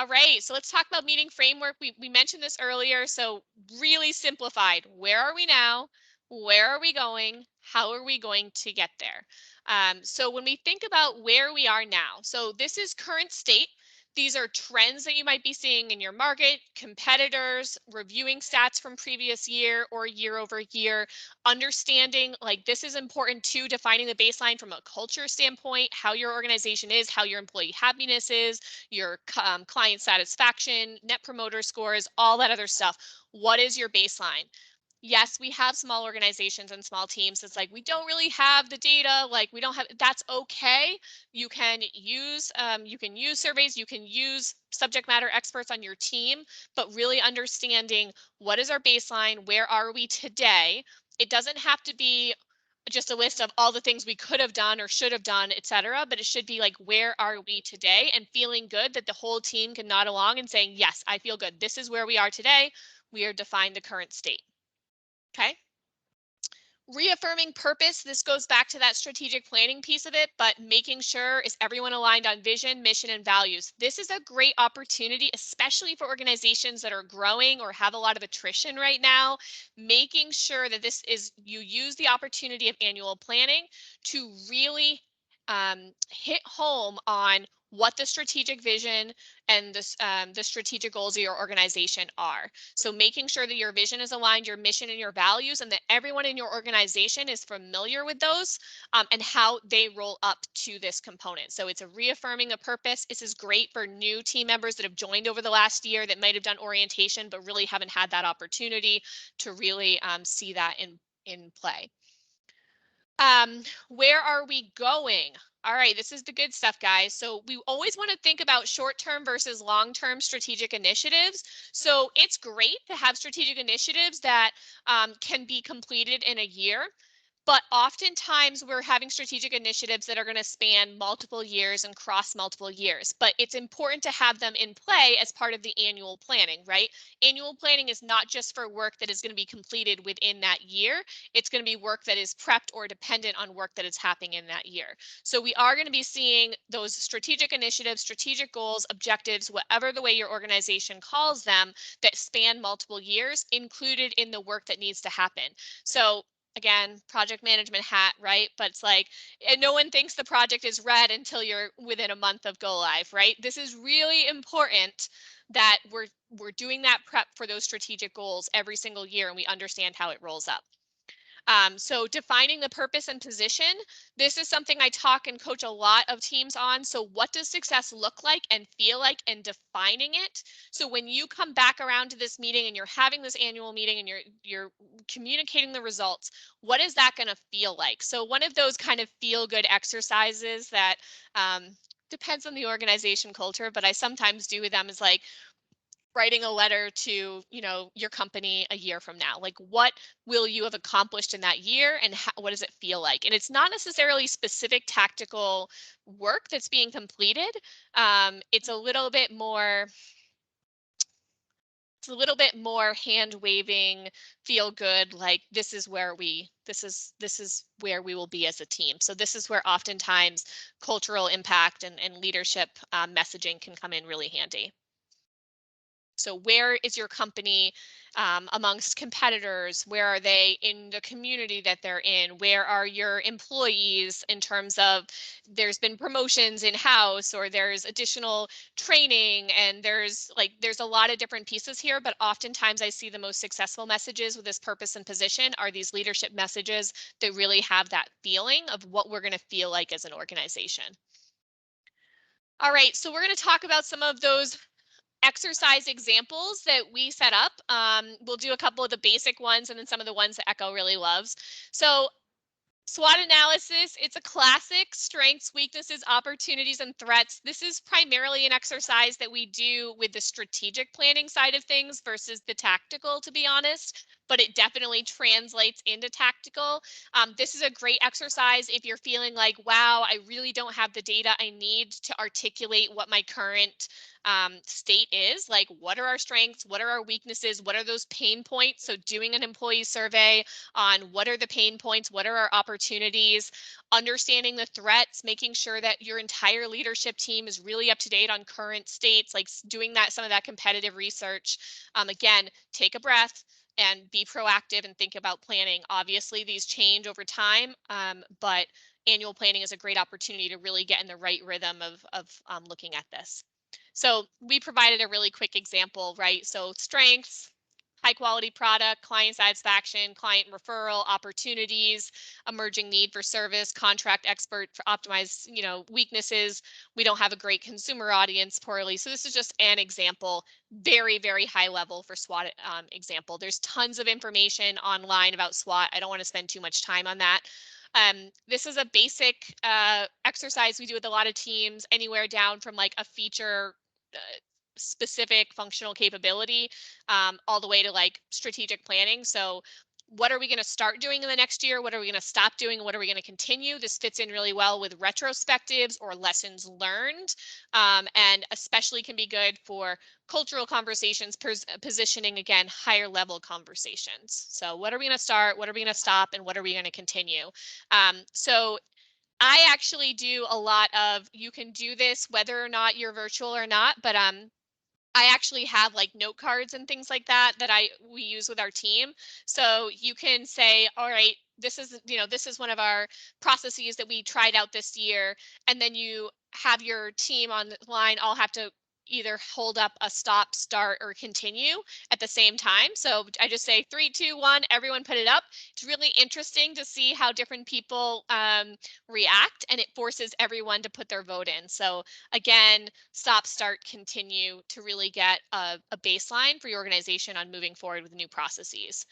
All right, so let's talk about meeting framework. We mentioned this earlier, so really simplified. Where are we now? Where are we going? How are we going to get there? So when we think about where we are now, so this is current state. These are trends that you might be seeing in your market, competitors, reviewing stats from previous year or year over year, understanding like this is important too, defining the baseline from a culture standpoint, how your organization is, how your employee happiness is, your client satisfaction, net promoter scores, all that other stuff. What is your baseline? Yes, we have small organizations and small teams. It's like we don't really have the data. Like we don't have. That's okay. You can use surveys. You can use subject matter experts on your team, but really understanding what is our baseline. Where are we today? It doesn't have to be just a list of all the things we could have done or should have done, et cetera. But it should be like, where are we today? And feeling good that the whole team can nod along and saying, yes, I feel good. This is where we are today. We are defined the current state. Okay. Reaffirming purpose. This goes back to that strategic planning piece of it, but making sure is everyone aligned on vision, mission, and values. This is a great opportunity, especially for organizations that are growing or have a lot of attrition right now, making sure that you use the opportunity of annual planning to really hit home on what the strategic vision and the strategic goals of your organization are. So making sure that your vision is aligned, your mission and your values, and that everyone in your organization is familiar with those and how they roll up to this component. So it's a reaffirming a purpose. This is great for new team members that have joined over the last year that might have done orientation, but really haven't had that opportunity to really see that in play. Where are we going? All right, this is the good stuff, guys. So we always want to think about short-term versus long-term strategic initiatives. So it's great to have strategic initiatives that can be completed in a year. But oftentimes we're having strategic initiatives that are going to span multiple years and cross multiple years. But it's important to have them in play as part of the annual planning, right? Annual planning is not just for work that is going to be completed within that year. It's going to be work that is prepped or dependent on work that is happening in that year. So we are going to be seeing those strategic initiatives, strategic goals, objectives, whatever the way your organization calls them, that span multiple years included in the work that needs to happen. So again, project management hat, right? But it's like, and no one thinks the project is red until you're within a month of go live, right? This is really important that we're doing that prep for those strategic goals every single year and we understand how it rolls up. So defining the purpose and position, this is something I talk and coach a lot of teams on. So what does success look like and feel like and defining it? So when you come back around to this meeting and you're having this annual meeting and you're communicating the results, what is that going to feel like? So one of those kind of feel good exercises that depends on the organization culture, but I sometimes do with them is like, writing a letter to your company a year from now, like what will you have accomplished in that year and what does it feel like? And it's not necessarily specific tactical work that's being completed. It's a little bit more hand waving, feel good, like this is where we will be as a team. So this is where oftentimes cultural impact and leadership messaging can come in really handy. So where is your company amongst competitors? Where are they in the community that they're in? Where are your employees in terms of there's been promotions in-house or there's additional training and there's a lot of different pieces here, but oftentimes I see the most successful messages with this purpose and position are these leadership messages that really have that feeling of what we're going to feel like as an organization. All right, so we're going to talk about some of those exercise examples that we set up. We'll do a couple of the basic ones and then some of the ones that Echo really loves. So SWOT analysis, it's a classic: strengths, weaknesses, opportunities, and threats. This is primarily an exercise that we do with the strategic planning side of things versus the tactical, to be honest. but it definitely translates into tactical. This is a great exercise if you're feeling like, wow, I really don't have the data I need to articulate what my current state is. Like, what are our strengths? What are our weaknesses? What are those pain points? So, doing an employee survey on what are the pain points? What are our opportunities? Understanding the threats, making sure that your entire leadership team is really up to date on current states, like doing that, some of that competitive research. Again, take a breath and be proactive and think about planning. Obviously, these change over time, but annual planning is a great opportunity to really get in the right rhythm of looking at this. So we provided a really quick example, right? So strengths, high quality product, client satisfaction, client referral, opportunities, emerging need for service, contract expert for optimize, weaknesses. We don't have a great consumer audience, poorly. So this is just an example, very, very high level for SWOT example. There's tons of information online about SWOT. I don't want to spend too much time on that. This is a basic exercise we do with a lot of teams, anywhere down from like a feature specific functional capability, all the way to like strategic planning. So what are we going to start doing in the next year? What are we going to stop doing? What are we going to continue? This fits in really well with retrospectives or lessons learned, and especially can be good for cultural conversations, positioning, again, higher level conversations. So what are we going to start? What are we going to stop? And what are we going to continue? So I actually do a lot of, you can do this whether or not you're virtual or not, but I actually have like note cards and things like that that we use with our team. So you can say, all right, this is one of our processes that we tried out this year, and then you have your team on the line all have to either hold up a stop, start, or continue at the same time. So I just say 3, 2, 1, everyone put it up. It's really interesting to see how different people react, and it forces everyone to put their vote in. So again, stop, start, continue to really get a baseline for your organization on moving forward with new processes.